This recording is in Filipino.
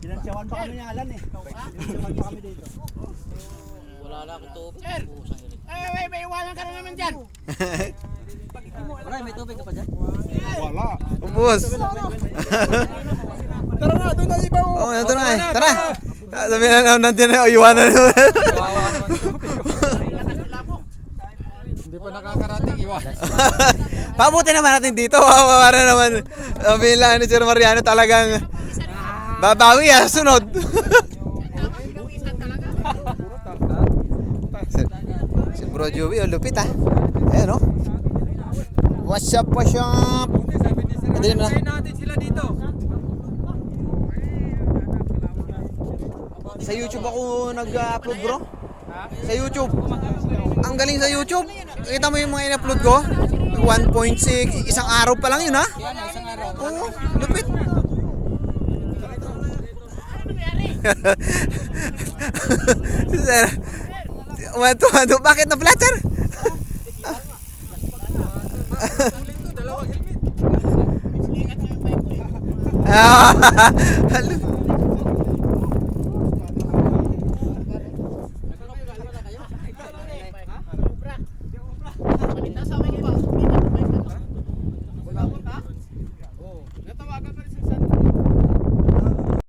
Sinantyawan pa kami ni Alan eh. Sinantyawan pa kami dito. Wala lang akong tubig. Sir! May iwanan ka na naman dyan. Wala, may tubig ka pa dyan? Wala. Ubus. Tara na, doon na iba. Oh, nandun na eh. Tara. Sabi na nandiyan na, iwanan na. Hindi pa nakakarating iwan. Pabuti naman natin dito. Para naman. Sabi lang ni Sir Mariano talagang babawi sunod. Si Bro Joey, lupit Ayan o. What's up, what's up? Madilim na. natin sila dito. Sa YouTube ako nag-upload bro. Sa YouTube. Ang galing sa YouTube. Kita mo yung mga in-upload ko? 1.6. Isang araw pa lang yun ha? Isang araw. Oo, lupit. Sir, wento. Bakit na flat sir? Dalawang helmet.